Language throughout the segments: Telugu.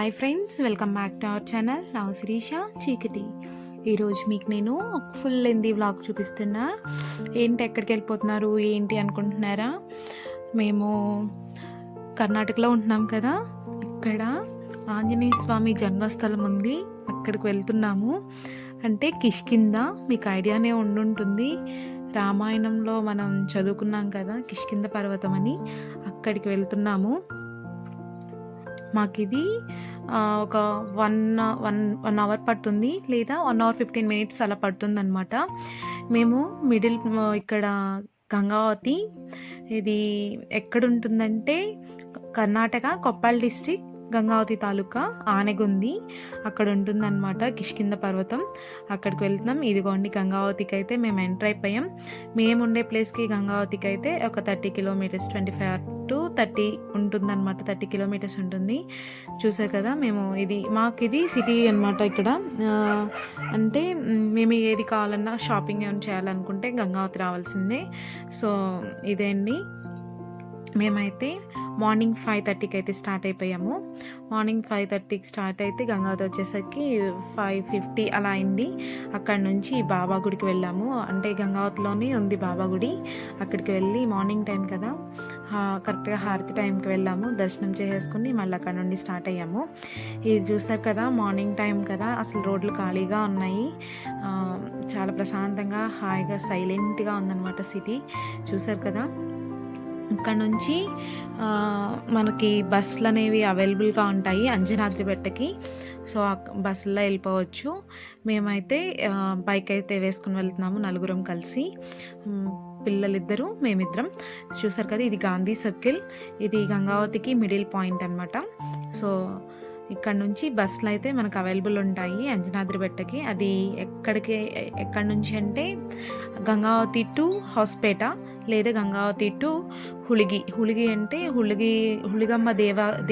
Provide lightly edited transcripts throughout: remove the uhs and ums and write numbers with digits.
Hi friends, welcome back to our channel now Sirisha Chikati. ఈరోజు మీకు నేను ఫుల్ లెంతీ వ్లాగ్ చూపిస్తున్నా. ఏంటి ఎక్కడికి వెళ్ళిపోతున్నారు ఏంటి అనుకుంటున్నారా? మేము కర్ణాటకలో ఉంటున్నాం కదా, ఇక్కడ ఆంజనేయ స్వామి జన్మస్థలం ఉంది, అక్కడికి వెళ్తున్నాము. అంటే కిష్కింద, మీకు ఐడియానే ఉండుంటుంది. రామాయణంలో మనం చదువుకున్నాం కదా కిష్కింద పర్వతం అని, అక్కడికి వెళ్తున్నాము. మాకు ఇది ఒక 1 అవర్ పడుతుంది, లేదా 1 అవర్ 15 మినిట్స్ అలా పడుతుంది అనమాట. మేము మిడిల్ ఇక్కడ గంగావతి, ఇది ఎక్కడుంటుందంటే కర్ణాటక కొప్పల్ డిస్టిక్, గంగావతి తాలూకా, ఆనెగుంది, అక్కడ ఉంటుందన్నమాట కిష్కింద పర్వతం. అక్కడికి వెళ్తున్నాం. ఇదిగోండి గంగావతికి అయితే మేము ఎంటర్ అయిపోయాం. మేము ఉండే ప్లేస్కి గంగావతికి అయితే ఒక 30 కిలోమీటర్స్, 25 to 30 ఉంటుందన్నమాట. 30 కిలోమీటర్స్ ఉంటుంది. చూసారు కదా, మేము మాకు ఇది సిటీ అనమాట. ఇక్కడ అంటే మేము ఏది కావాలన్నా షాపింగ్ ఏమైనా చేయాలనుకుంటే గంగావతి రావాల్సిందే. సో ఇదే అండి. మేమైతే మార్నింగ్ 5:30కి అయితే స్టార్ట్ అయిపోయాము. మార్నింగ్ 5:30కి స్టార్ట్ అయితే గంగావతి వచ్చేసరికి 5:50 అలా అయింది. అక్కడ నుంచి బాబా గుడికి వెళ్ళాము. అంటే గంగావతిలోనే ఉంది బాబా గుడి. అక్కడికి వెళ్ళి మార్నింగ్ టైం కదా, కరెక్ట్గా హారతి టైంకి వెళ్ళాము. దర్శనం చేసేసుకుని మళ్ళీ అక్కడ నుండి స్టార్ట్ అయ్యాము. ఇది చూసారు కదా, మార్నింగ్ టైం కదా, అసలు రోడ్లు ఖాళీగా ఉన్నాయి. చాలా ప్రశాంతంగా హాయిగా సైలెంట్గా ఉందన్నమాట సిటీ. చూసారు కదా, ఇక్కడ నుంచి మనకి బస్సులు అనేవి అవైలబుల్గా ఉంటాయి అంజనాద్రి బెట్టకి. సో ఆ బస్సుల్లో వెళ్ళిపోవచ్చు. మేమైతే బైక్ అయితే వేసుకుని వెళ్తున్నాము, నలుగురం కలిసి, పిల్లలిద్దరూ మేమిద్దరం. చూసారు కదా, ఇది గాంధీ సర్కిల్, ఇది గంగావతికి మిడిల్ పాయింట్ అనమాట. సో ఇక్కడ నుంచి బస్సులు అయితే మనకు అవైలబుల్ ఉంటాయి అంజనాద్రి బెట్టకి. అది ఎక్కడి నుంచి అంటే గంగావతి టు హౌస్పేట, లేదా గంగావతి టు హుళిగి అంటే హుళిగమ్మ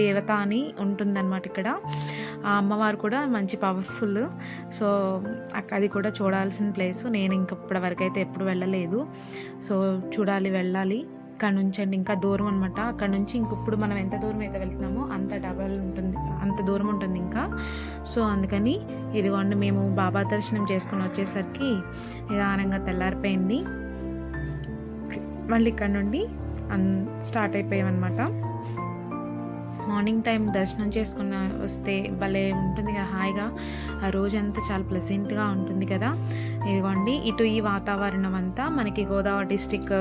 దేవత అని ఉంటుందన్నమాట ఇక్కడ. ఆ అమ్మవారు కూడా మంచి పవర్ఫుల్. సో అది కూడా చూడాల్సిన ప్లేస్. నేను ఇప్పటి వరకు అయితే ఎప్పుడు వెళ్ళలేదు. సో చూడాలి, వెళ్ళాలి. ఇక్కడ నుంచి అండి ఇంకా దూరం అనమాట. అక్కడ నుంచి ఇప్పుడు మనం ఎంత దూరం అయితే వెళ్తున్నామో అంత డబల్ ఉంటుంది, అంత దూరం ఉంటుంది ఇంకా. సో అందుకని ఇదిగోండి, మేము బాబా దర్శనం చేసుకుని వచ్చేసరికి నిదానంగా తెల్లారిపోయింది. మళ్ళీ ఇక్కడ నుండి స్టార్ట్ అయిపోయామన్నమాట. మార్నింగ్ టైం దర్శనం చేసుకున్న వస్తే భలే ఉంటుంది కదా, హాయిగా ఆ రోజంతా చాలా ప్లెజెంట్గా ఉంటుంది కదా. ఇదిగోండి, ఇటు ఈ వాతావరణం అంతా మనకి గోదావరి డిస్టిక్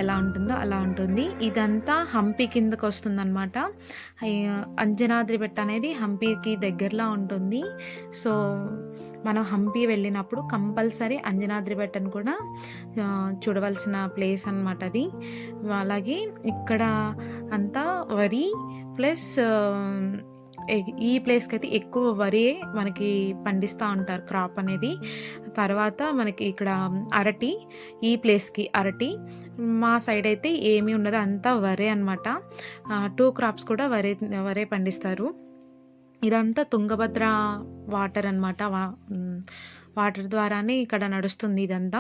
ఎలా ఉంటుందో అలా ఉంటుంది. ఇదంతా హంపి కిందకు వస్తుంది అనమాట. అంజనాద్రి బెట్ట అనేది హంపీకి దగ్గరలో ఉంటుంది. సో మనం హంపి వెళ్ళినప్పుడు కంపల్సరీ అంజనాద్రి బెట్టను కూడా చూడవలసిన ప్లేస్ అనమాట అది. అలాగే ఇక్కడ అంతా వరి ప్లస్ ఈ ప్లేస్కి అయితే ఎక్కువ వరి మనకి పండిస్తూ ఉంటారు, క్రాప్ అనేది. తర్వాత మనకి ఇక్కడ అరటి, ఈ ప్లేస్కి అరటి. మా సైడ్ అయితే ఏమీ ఉండదు, అంతా వరే అనమాట. 2 క్రాప్స్ కూడా వరే పండిస్తారు. ఇదంతా తుంగభద్ర వాటర్ అనమాట. వాటర్ ద్వారానే ఇక్కడ నడుస్తుంది ఇదంతా.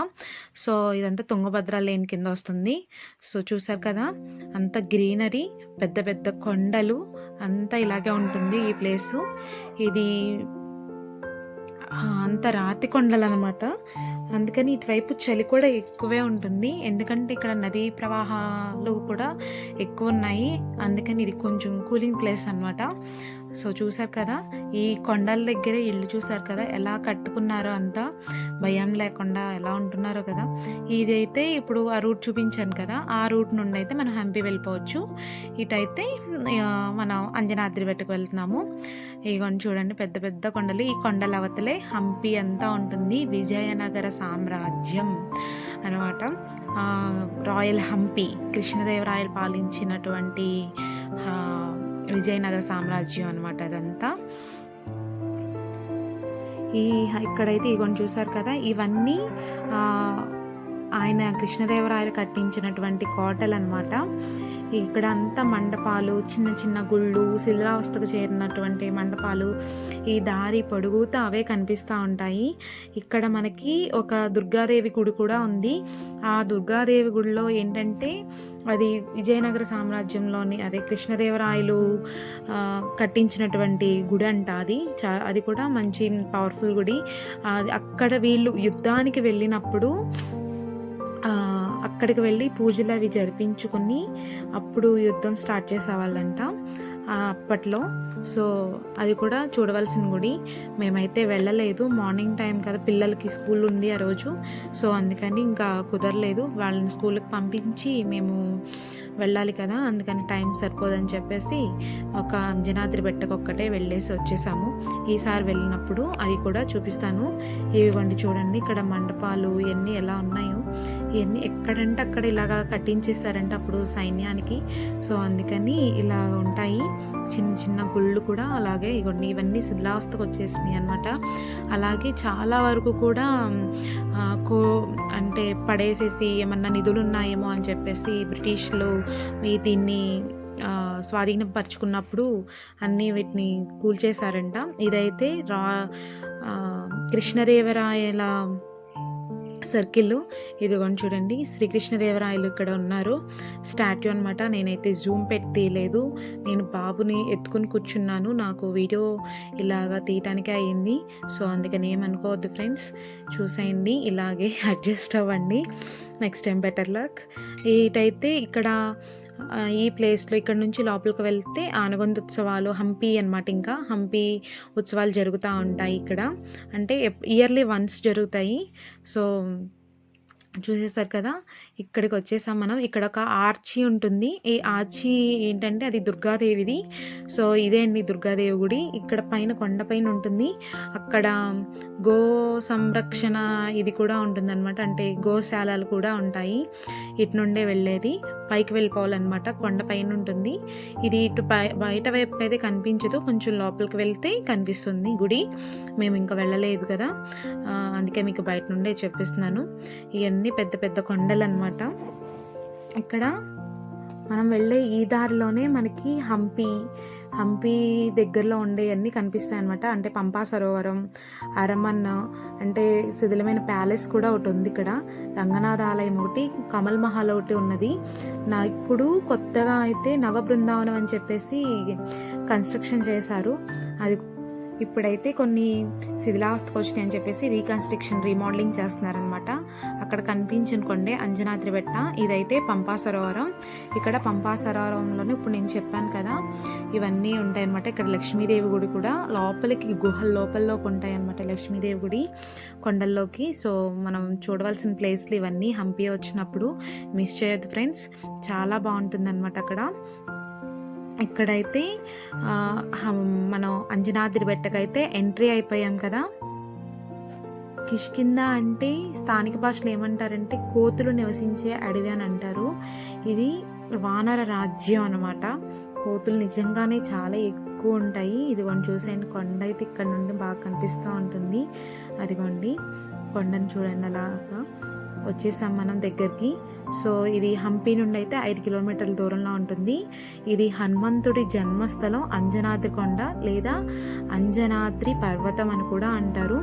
సో ఇదంతా తుంగభద్ర లేన్ కింద వస్తుంది. సో చూసారు కదా, అంత గ్రీనరీ, పెద్ద పెద్ద కొండలు, అంతా ఇలాగే ఉంటుంది ఈ ప్లేసు. ఇది అంత రాతి కొండలు అనమాట. అందుకని ఇటువైపు చలి కూడా ఎక్కువే ఉంటుంది, ఎందుకంటే ఇక్కడ నదీ ప్రవాహాలు కూడా ఎక్కువ ఉన్నాయి. అందుకని ఇది కొంచెం కూలింగ్ ప్లేస్ అనమాట. సో చూసారు కదా, ఈ కొండల దగ్గరే ఇల్లు చూసారు కదా ఎలా కట్టుకున్నారో, అంతా భయం లేకుండా ఎలా ఉంటున్నారో కదా. ఇదైతే ఇప్పుడు ఆ రూట్ చూపించాను కదా, ఆ రూట్ నుండి అయితే మనం హంపి వెళ్ళిపోవచ్చు. ఇటైతే మనం అంజనాద్రి బెట్టకు వెళ్తున్నాము. ఇగోండి చూడండి, పెద్ద పెద్ద కొండలు. ఈ కొండల అవతలే హంపి అంతా ఉంటుంది. విజయనగర సామ్రాజ్యం అనమాట. రాయల్ హంపి, కృష్ణదేవరాయలు పాలించినటువంటి విజయనగర సామ్రాజ్యం అనమాట అదంతా. ఇక్కడైతే ఇగోండి చూసారు కదా, ఇవన్నీ ఆయన కృష్ణదేవరాయలు కట్టించినటువంటి కోటలు అనమాట. ఇక్కడ అంతా మండపాలు, చిన్న చిన్న గుళ్ళు, శిథిలావస్థకు చేరినటువంటి మండపాలు ఈ దారి పొడుగుతా అవే కనిపిస్తూ ఉంటాయి. ఇక్కడ మనకి ఒక దుర్గాదేవి గుడి కూడా ఉంది. ఆ దుర్గాదేవి గుడిలో ఏంటంటే అది విజయనగర సామ్రాజ్యంలోని అదే కృష్ణదేవరాయలు కట్టించినటువంటి గుడి అంట. అది కూడా మంచి పవర్ఫుల్ గుడి. అక్కడ వీళ్ళు యుద్ధానికి వెళ్ళినప్పుడు అక్కడికి వెళ్ళి పూజలు అవి జరిపించుకొని అప్పుడు యుద్ధం స్టార్ట్ చేసేవాళ్ళంట అప్పట్లో. సో అది కూడా చూడవలసిన గుడి. మేమైతే వెళ్ళలేదు, మార్నింగ్ టైం కదా, పిల్లలకి స్కూల్ ఉంది ఆ రోజు. సో అందుకని ఇంకా కుదరలేదు. వాళ్ళని స్కూల్కి పంపించి మేము వెళ్ళాలి కదా, అందుకని టైం సరిపోదని చెప్పేసి ఒక అంజనాద్రి బెట్టకు ఒక్కటే వెళ్ళేసి వచ్చేసాము. ఈసారి వెళ్ళినప్పుడు అది కూడా చూపిస్తాను. ఇవ్వండి చూడండి, ఇక్కడ మండపాలు ఇవన్నీ ఎలా ఉన్నాయో, ఇవన్నీ ఎక్కడంటే అక్కడ ఇలాగా కట్టించేస్తారంటే అప్పుడు సైన్యానికి. సో అందుకని ఇలా ఉంటాయి. చిన్న చిన్న గుళ్ళు కూడా అలాగే ఇవన్నీ శిథిలావస్థకు వచ్చేసినాయి అన్నమాట. అలాగే చాలా వరకు కూడా అంటే పడేసేసి ఏమన్నా నిధులు ఉన్నాయేమో అని చెప్పేసి బ్రిటిష్లు దీన్ని స్వాధీనపరుచుకున్నప్పుడు అన్నీ వీటిని కూల్చేశారంట. ఇదైతే కృష్ణదేవరాయల సర్కిల్. ఇదిగోండి చూడండి, శ్రీకృష్ణదేవరాయలు ఇక్కడ ఉన్నారు, స్టాట్యూ అనమాట. నేనైతే జూమ్ పెట్టి తీయలేదు, నేను బాబుని ఎత్తుకుని కూర్చున్నాను, నాకు వీడియో ఇలాగా తీయటానికే అయ్యింది. సో అందుకని ఏమనుకోవద్దు ఫ్రెండ్స్, చూసేయండి, ఇలాగే అడ్జస్ట్ అవ్వండి. Next time better luck. ఇటైతే ఇక్కడ ఈ ప్లేస్లో ఇక్కడ నుంచి లోపలికి వెళ్తే ఆనగొంద ఉత్సవాలు, హంపి అనమాట. ఇంకా హంపి ఉత్సవాలు జరుగుతూ ఉంటాయి ఇక్కడ, అంటే ఇయర్లీ వన్స్ జరుగుతాయి. సో చూసేసారు కదా, ఇక్కడికి వచ్చేసాం మనం. ఇక్కడ ఒక ఆర్చి ఉంటుంది. ఈ ఆర్చి ఏంటంటే అది దుర్గాదేవిది. సో ఇదే అండి దుర్గాదేవి గుడి. ఇక్కడ పైన కొండపైన ఉంటుంది. అక్కడ గో సంరక్షణ ఇది కూడా ఉంటుందన్నమాట, అంటే గోశాలలు కూడా ఉంటాయి. ఇటు నుండే వెళ్ళేది, పైకి వెళ్ళిపోవాలన్నమాట, కొండపైన ఉంటుంది. ఇది ఇటు బయట వైపుకి అయితే కనిపించదు, కొంచెం లోపలికి వెళ్తే కనిపిస్తుంది గుడి. మేము ఇంకా వెళ్ళలేదు కదా, అందుకే మీకు బయట నుండే చెప్పిస్తున్నాను. ఇవన్నీ పెద్ద పెద్ద కొండలు అన్నమాట. ఇక్కడ మనం వెళ్ళే ఈ దారిలోనే మనకి హంపి దగ్గరలో ఉండేవన్నీ కనిపిస్తాయి అనమాట. అంటే పంపా సరోవరం, అరమన్, అంటే శిథిలమైన ప్యాలెస్ కూడా ఒకటి ఉంది ఇక్కడ, రంగనాథ ఆలయం ఒకటి, కమల్ మహల్ ఒకటి ఉన్నది. ఇప్పుడు కొత్తగా అయితే నవ బృందావనం అని చెప్పేసి కన్స్ట్రక్షన్ చేశారు. అది ఇప్పుడైతే కొన్ని శిథిలావస్థకు వచ్చినాయి అని చెప్పేసి రీకన్స్ట్రక్షన్, రీమోడలింగ్ చేస్తున్నారనమాట. అక్కడ కనిపించనుకోండి అంజనాద్రి బెట్ట, ఇదైతే పంపా సరోవరం. ఇక్కడ పంపా సరోవరంలోనే ఇప్పుడు నేను చెప్పాను కదా ఇవన్నీ ఉంటాయన్నమాట. ఇక్కడ లక్ష్మీదేవి గుడి కూడా లోపలికి గుహల లోపల్లోకి ఉంటాయి అన్నమాట, లక్ష్మీదేవి గుడి కొండల్లోకి. సో మనం చూడవలసిన ప్లేస్లు ఇవన్నీ హంపి వచ్చినప్పుడు మిస్ చేయొద్దు ఫ్రెండ్స్, చాలా బాగుంటుంది అనమాట అక్కడ. ఇక్కడైతే మనం అంజనాద్రి బెట్టకైతే ఎంట్రీ అయిపోయాం కదా. కిష్కింద అంటే స్థానిక భాషలో ఏమంటారంటే కోతులు నివసించే అడవి అని అంటారు. ఇది వానర రాజ్యం అనమాట. కోతులు నిజంగానే చాలా ఎక్కువ ఉంటాయి. ఇదిగోండి చూసేయండి, కొండ అయితే ఇక్కడ నుండి బాగా కనిపిస్తూ ఉంటుంది. అదిగోండి కొండను చూడండి, అలాగా వచ్చేసాం మనం దగ్గరికి. సో ఇది హంపి నుండి అయితే 5 కిలోమీటర్ల దూరంలో ఉంటుంది. ఇది హనుమంతుడి జన్మస్థలం అంజనాద్రి కొండ లేదా అంజనాద్రి పర్వతం అని కూడా అంటారు.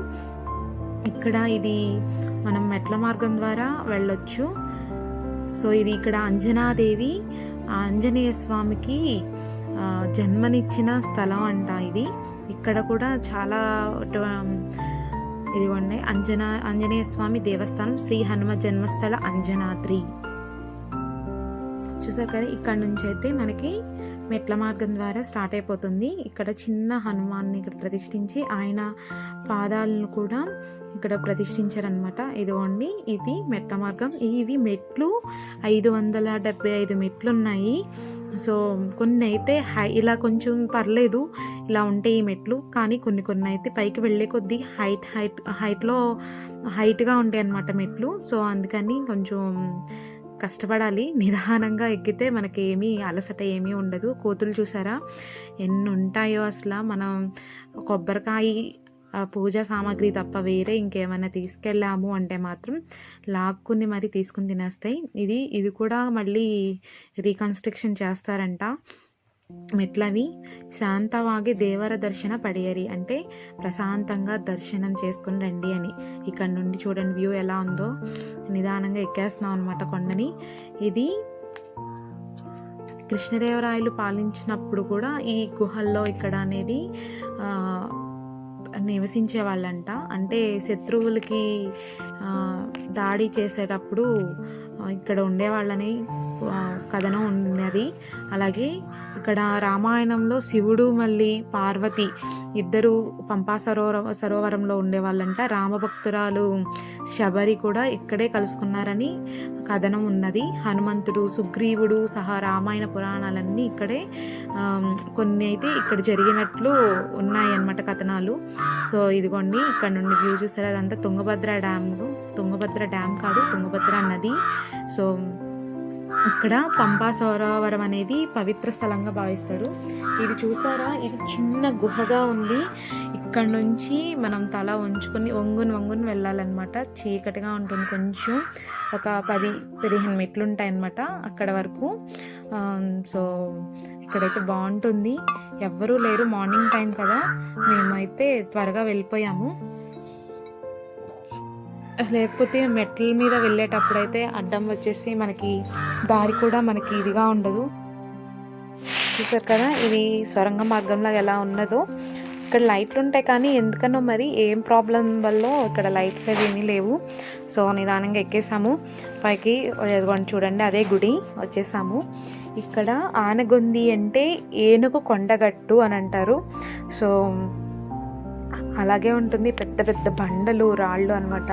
ఇక్కడ ఇది మనం మెట్ల మార్గం ద్వారా వెళ్ళొచ్చు. సో ఇది ఇక్కడ అంజనాదేవి ఆంజనేయ స్వామికి జన్మనిచ్చిన స్థలం అంట ఇది. ఇక్కడ కూడా చాలా ఇదిగోండి ఆంజనేయ స్వామి దేవస్థానం, శ్రీ హనుమ జన్మస్థల అంజనాద్రి. చూసారు కదా, ఇక్కడ నుంచి అయితే మనకి మెట్ల మార్గం ద్వారా స్టార్ట్ అయిపోతుంది. ఇక్కడ చిన్న హనుమాన్ని ఇక్కడ ప్రతిష్ఠించి ఆయన పాదాలను కూడా ఇక్కడ ప్రతిష్ఠించారనమాట. ఇదిగోండి ఇది మెట్ల మార్గం. ఇవి మెట్లు 575 మెట్లు ఉన్నాయి. సో కొన్ని అయితే ఇలా కొంచెం పర్లేదు ఇలా ఉంటాయి ఈ మెట్లు, కానీ కొన్ని అయితే పైకి వెళ్ళే కొద్దీ హైట్గా ఉంటాయి అన్నమాట మెట్లు. సో అందుకని కొంచెం కష్టపడాలి, నిదానంగా ఎక్కితే మనకి ఏమీ అలసట ఏమీ ఉండదు. కోతులు చూసారా ఎన్ని ఉంటాయో అసలు. మనం కొబ్బరికాయ పూజా సామాగ్రి తప్ప వేరే ఇంకేమైనా తీసుకెళ్ళాము అంటే మాత్రం లాక్కుని మరి తీసుకుని తినేస్తాయి. ఇది కూడా మళ్ళీ రీకన్స్ట్రక్షన్ చేస్తారంట. మెట్లవి శాంతವಾಗಿ దేవర దర్శన పడియరి అంటే ప్రశాంతంగా దర్శనం చేసుకుని రండి అని. ఇక్కడ నుండి చూడండి వ్యూ ఎలా ఉందో. నిదానంగా ఎక్కేస్తున్నాం అనమాట కొండని. ఇది కృష్ణదేవరాయలు పాలించినప్పుడు కూడా ఈ గుహల్లో ఇక్కడ అనేది నివసించే వాళ్ళంట. అంటే శత్రువులకి దాడి చేసేటప్పుడు ఇక్కడ ఉండేవాళ్ళని కథనం ఉన్నది. అలాగే ఇక్కడ రామాయణంలో శివుడు మళ్ళీ పార్వతి ఇద్దరు పంపా సరోవరంలో ఉండేవాళ్ళంట. రామభక్తురాలు శబరి కూడా ఇక్కడే కలుసుకున్నారని కథనం ఉన్నది. హనుమంతుడు, సుగ్రీవుడు సహా రామాయణ పురాణాలన్నీ ఇక్కడే కొన్ని అయితే ఇక్కడ జరిగినట్లు ఉన్నాయి అన్నమాట కథనాలు. సో ఇదిగోండి ఇక్కడ నుండి వ్యూ చూసారు. అదంతా తుంగభద్ర డ్యామ్ కాదు, తుంగభద్ర నది. సో ఇక్కడ పంపా సరోవరం అనేది పవిత్ర స్థలంగా భావిస్తారు. ఇది చూసారా, ఇది చిన్న గుహగా ఉంది. ఇక్కడ నుంచి మనం తల వంచుకొని వంగుని వెళ్ళాలన్నమాట. చీకటిగా ఉంటుంది, కొంచెం ఒక 10-15 మెట్లు ఉంటాయన్నమాట అక్కడ వరకు. సో ఇక్కడైతే బాగుంటుంది. ఎవ్వరూ లేరు, మార్నింగ్ టైం కదా. మేమైతే త్వరగా వెళ్ళిపోయాము. లేకపోతే మెట్ల మీద వెళ్ళేటప్పుడు అయితే అడ్డం వచ్చేసి మనకి దారి కూడా మనకి ఇదిగా ఉండదు. చూసారు కదా, ఇది సొరంగ మార్గంలో ఎలా ఉన్నదో. ఇక్కడ లైట్లు ఉంటాయి కానీ ఎందుకనో మరి ఏం ప్రాబ్లం వల్ల ఇక్కడ లైట్స్ అవి ఏమీ లేవు. సో నిదానంగా ఎక్కేసాము పైకి. ఎదుగుని చూడండి, అదే గుడి వచ్చేసాము. ఇక్కడ ఆనగొంది అంటే ఏనుగు కొండగట్టు అని అంటారు. సో అలాగే ఉంటుంది, పెద్ద పెద్ద బండలు రాళ్ళు అనమాట.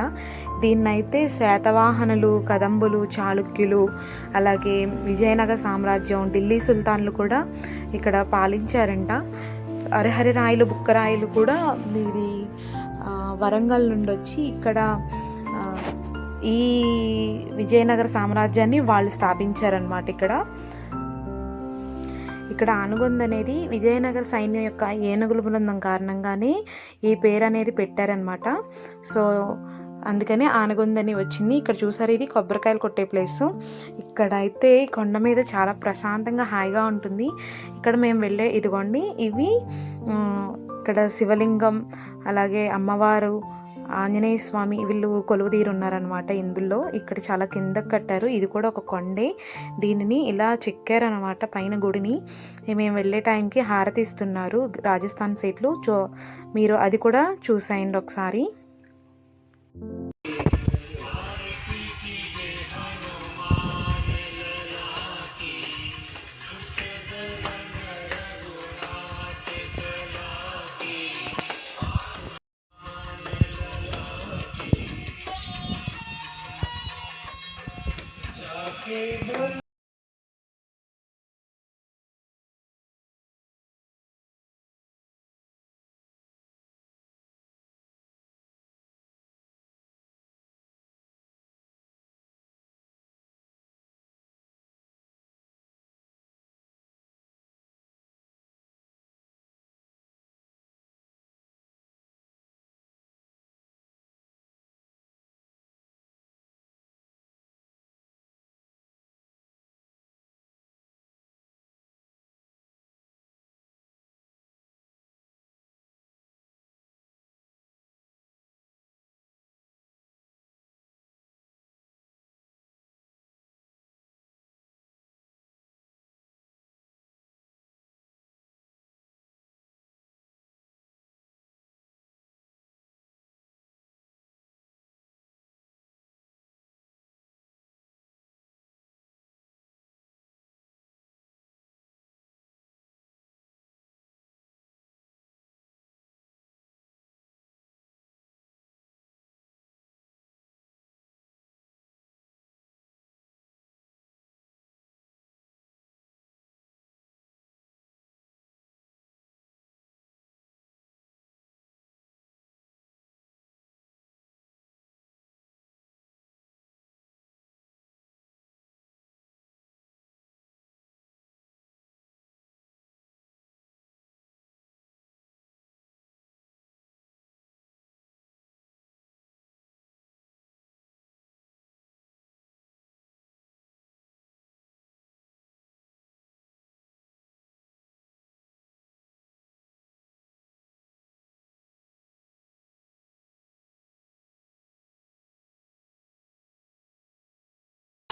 దీన్నైతే శాతవాహనులు, కదంబులు, చాళుక్యులు, అలాగే విజయనగర సామ్రాజ్యం, ఢిల్లీ సుల్తాన్లు కూడా ఇక్కడ పాలించారంట. హరిహరి రాయలు, బుక్కరాయలు కూడా ఇది వరంగల్ నుండి వచ్చి ఇక్కడ ఈ విజయనగర సామ్రాజ్యాన్ని వాళ్ళు స్థాపించారనమాట. ఇక్కడ ఆనుగొంద అనేది విజయనగర సైన్యం యొక్క ఏనుగుల బృందం కారణంగానే ఈ పేరు అనేది పెట్టారనమాట. సో అందుకనే ఆనగొందని వచ్చింది. ఇక్కడ చూసారు, ఇది కొబ్బరికాయలు కొట్టే ప్లేస్. ఇక్కడ అయితే కొండ మీద చాలా ప్రశాంతంగా హాయిగా ఉంటుంది. ఇక్కడ మేము ఇదిగోండి ఇవి ఇక్కడ శివలింగం, అలాగే అమ్మవారు, ఆంజనేయ స్వామి వీళ్ళు కొలువుదీరు ఉన్నారనమాట ఇందులో. ఇక్కడ చాలా కిందకు కట్టారు. ఇది కూడా ఒక కొండే, దీనిని ఇలా చెక్కారనమాట పైన గుడిని. మేము వెళ్ళే టైంకి హారతి ఇస్తున్నారు రాజస్థాన్ సైడ్లో. మీరు అది కూడా చూసేయండి ఒకసారి.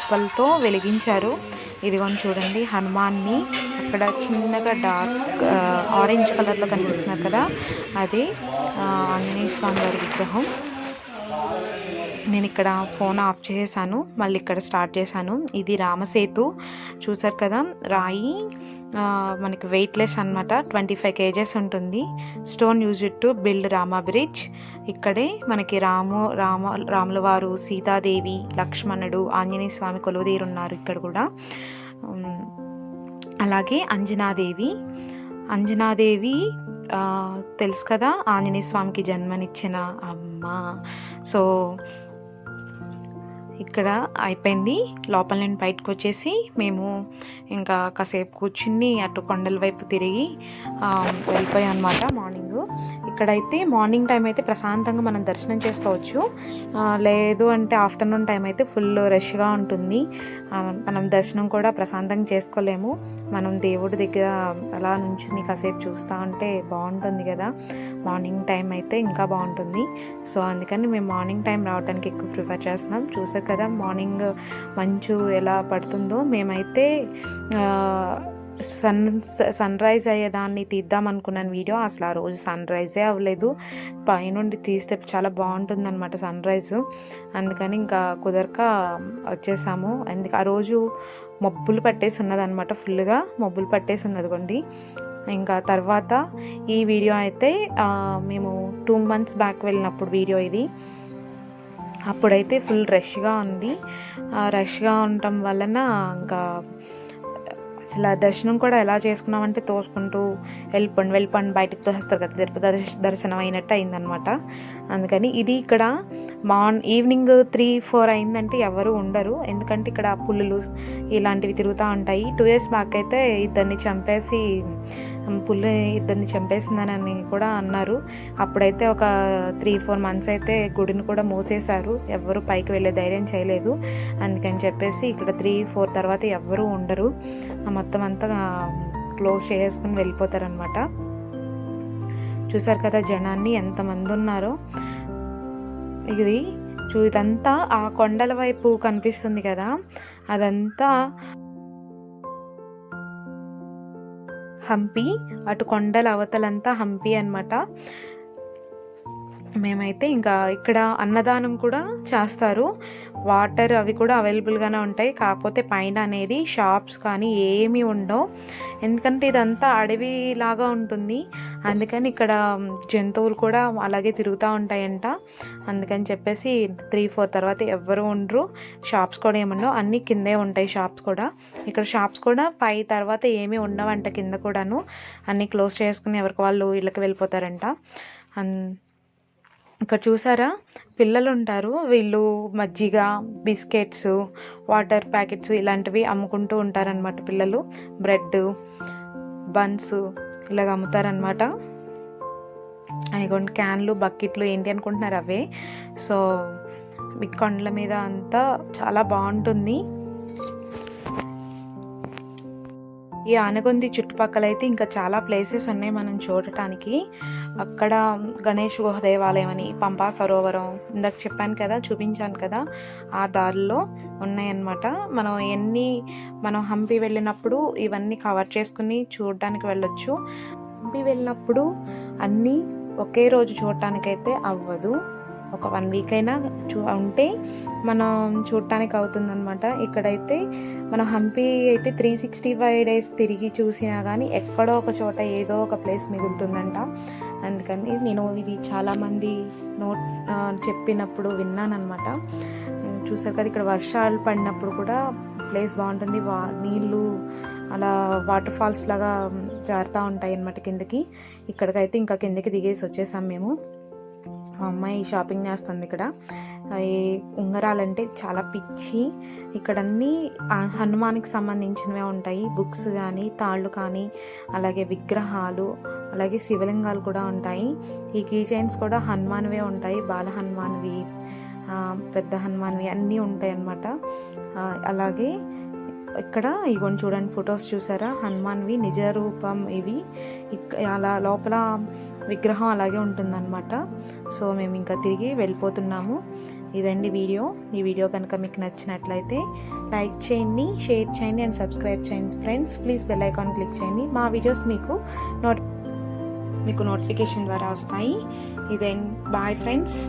పుష్పాలతో వెలిగించారు. ఇదిగోని చూడండి హనుమాన్ని, అక్కడ చిన్నగా డార్క్ ఆరెంజ్ కలర్లో కనిపిస్తున్నారు కదా, అది ఆంజనేయ స్వామి వారి విగ్రహం. నేను ఇక్కడ ఫోన్ ఆఫ్ చేశాను, మళ్ళీ ఇక్కడ స్టార్ట్ చేశాను. ఇది రామసేతు చూసారు కదా, రాయి మనకి వెయిట్లెస్ అనమాట, 25 kgs ఉంటుంది. Stone use it to build Rama bridge. ఇక్కడే మనకి రాముల వారు, సీతాదేవి, లక్ష్మణుడు, ఆంజనేయ స్వామి కొలువుదీరున్నారు ఇక్కడ కూడా. అలాగే అంజనాదేవి తెలుసు కదా, ఆంజనేయ స్వామికి జన్మనిచ్చిన అమ్మ. సో ఇక్కడ అయిపోయింది. లోపల నేను బయటకు వచ్చేసి మేము ఇంకా కాసేపు కూర్చుని అటు కొండల వైపు తిరిగి వెళ్ళిపోయాం అనమాట మార్నింగ్. ఇక్కడైతే మార్నింగ్ టైం అయితే ప్రశాంతంగా మనం దర్శనం చేసుకోవచ్చు, లేదు అంటే ఆఫ్టర్నూన్ టైం అయితే ఫుల్ రష్గా ఉంటుంది. మనం దర్శనం కూడా ప్రశాంతంగా చేసుకోలేము. మనం దేవుడి దగ్గర అలా నుంచుని కాసేపు చూస్తూ ఉంటే బాగుంటుంది కదా, మార్నింగ్ టైం అయితే ఇంకా బాగుంటుంది. సో అందుకని మేము మార్నింగ్ టైం రావడానికి ఎక్కువ ప్రిఫర్ చేస్తున్నాం. చూసారు కదా మార్నింగ్ మంచు ఎలా పడుతుందో. మేమైతే సన్ రైజ్ అయ్యేదాన్ని తీద్దాం అనుకున్నాను వీడియో, అసలు ఆ రోజు సన్ రైజే అవ్వలేదు. పైనుండి తీస్తే చాలా బాగుంటుంది అనమాట సన్ రైజ్, అందుకని ఇంకా కుదరక వచ్చేసాము. ఆ రోజు మబ్బులు పట్టేసి ఉన్నదనమాట, ఫుల్గా మబ్బులు పట్టేసి ఉన్నదిగోండి. ఇంకా తర్వాత ఈ వీడియో అయితే మేము 2 months బ్యాక్ వెళ్ళినప్పుడు వీడియో ఇది. అప్పుడైతే ఫుల్ రష్గా ఉంది. రష్గా ఉండటం వలన ఇంకా అసలు దర్శనం కూడా ఎలా చేసుకున్నామంటే తోసుకుంటూ వెళ్ళిపోండి బయటకు తోసేస్తారు కదా, తిరుపతి దర్శనం అయినట్టు అయిందనమాట. అందుకని ఇది ఇక్కడ ఈవినింగ్ 3-4 అయిందంటే ఎవరు ఉండరు, ఎందుకంటే ఇక్కడ పులులు ఇలాంటివి తిరుగుతూ ఉంటాయి. 2 years బ్యాక్ అయితే ఇద్దరిని చంపేసిందని కూడా అన్నారు. అప్పుడైతే ఒక 3-4 months అయితే గుడిని కూడా మూసేశారు, ఎవ్వరు పైకి వెళ్ళే ధైర్యం చేయలేదు. అందుకని చెప్పేసి ఇక్కడ 3-4 తర్వాత ఎవ్వరూ ఉండరు, మొత్తం అంతా క్లోజ్ చేసుకుని వెళ్ళిపోతారనమాట. చూసారు కదా జనాన్ని ఎంతమంది ఉన్నారో. ఇదంతా ఆ కొండల వైపు కనిపిస్తుంది కదా, అదంతా హంపి, అటు కొండల అవతలంతా హంపి అన్నమాట. మేమైతే ఇంకా ఇక్కడ అన్నదానం కూడా చేస్తారు, వాటర్ అవి కూడా అవైలబుల్గానే ఉంటాయి. కాకపోతే పైన అనేది షాప్స్ కానీ ఏమీ ఉండవు, ఎందుకంటే ఇదంతా అడవిలాగా ఉంటుంది. అందుకని ఇక్కడ జంతువులు కూడా అలాగే తిరుగుతూ ఉంటాయంట. అందుకని చెప్పేసి 3-4 తర్వాత ఎవ్వరు ఉండరు, షాప్స్ కూడా ఏముండవు, అన్నీ కిందే ఉంటాయి షాప్స్ కూడా. ఇక్కడ షాప్స్ కూడా 5 తర్వాత ఏమీ ఉండవంట, కింద కూడాను అన్నీ క్లోజ్ చేసుకుని ఎవరికి వాళ్ళు ఇళ్ళకి వెళ్ళిపోతారంట. ఇక్కడ చూసారా పిల్లలు ఉంటారు, వీళ్ళు మజ్జిగ, బిస్కెట్స్, వాటర్ ప్యాకెట్స్ ఇలాంటివి అమ్ముకుంటూ ఉంటారనమాట. పిల్లలు బ్రెడ్, బన్స్ ఇలాగ అమ్ముతారనమాట. అదిగోండి క్యాన్లు, బకెట్లు ఏంటి అనుకుంటున్నారు అవే. సో ఈ కొండల మీద అంతా చాలా బాగుంటుంది. ఈ ఆనగొంది చుట్టుపక్కల అయితే ఇంకా చాలా ప్లేసెస్ ఉన్నాయి మనం చూడటానికి. అక్కడ గణేష్ గుహ దేవాలయం అని, పంపా సరోవరం ఇందాక చెప్పాను కదా, చూపించాను కదా, ఆ దారిలో ఉన్నాయన్నమాట. మనం హంపి వెళ్ళినప్పుడు ఇవన్నీ కవర్ చేసుకుని చూడడానికి వెళ్ళొచ్చు. హంపి వెళ్ళినప్పుడు అన్నీ ఒకే రోజు చూడటానికైతే అవ్వదు, ఒక 1 week అయినా ఉంటే మనం చూడటానికి అవుతుందన్నమాట. ఇక్కడైతే మన హంపి అయితే 365 days తిరిగి చూసినా కానీ ఎక్కడో ఒక చోట ఏదో ఒక ప్లేస్ మిగులుతుందంట. అందుకని నేను ఇది చాలామంది చెప్పినప్పుడు విన్నానమాట. చూసారు కదా ఇక్కడ వర్షాలు పడినప్పుడు కూడా ప్లేస్ బాగుంటుంది, నీళ్ళు అలా వాటర్ ఫాల్స్ లాగా జారుతూ ఉంటాయి అన్నమాట కిందకి. ఇక్కడికైతే ఇంకా కిందకి దిగేసి వచ్చేసాం మేము. మా అమ్మాయి షాపింగ్ చేస్తుంది ఇక్కడ. ఈ ఉంగరాలంటే చాలా పిచ్చి. ఇక్కడ అన్నీ హనుమాన్కి సంబంధించినవే ఉంటాయి, బుక్స్ కానీ, తాళ్ళు కానీ, అలాగే విగ్రహాలు, అలాగే శివలింగాలు కూడా ఉంటాయి. ఈ కీ చైన్స్ కూడా హనుమాన్వే ఉంటాయి, బాల హనుమాన్వి, పెద్ద హనుమాన్వి అన్నీ ఉంటాయి అన్నమాట. అలాగే ఇక్కడ ఇవన్నీ చూడండి, ఫొటోస్ చూసారా హనుమాన్వి నిజ రూపం ఇవి. అలా లోపల విగ్రహం అలాగే ఉంటుందన్నమాట. సో మేము ఇంకా తిరిగి వెళ్ళిపోతున్నాము. ఇదండి వీడియో. ఈ వీడియో కనుక మీకు నచ్చినట్లయితే లైక్ చేయండి, షేర్ చేయండి అండ్ సబ్స్క్రైబ్ చేయండి friends. Please bell icon click చేయండి. మా వీడియోస్ మీకు నోటిఫికేషన్ ద్వారా వస్తాయి. ఇదండి, బాయ్ ఫ్రెండ్స్.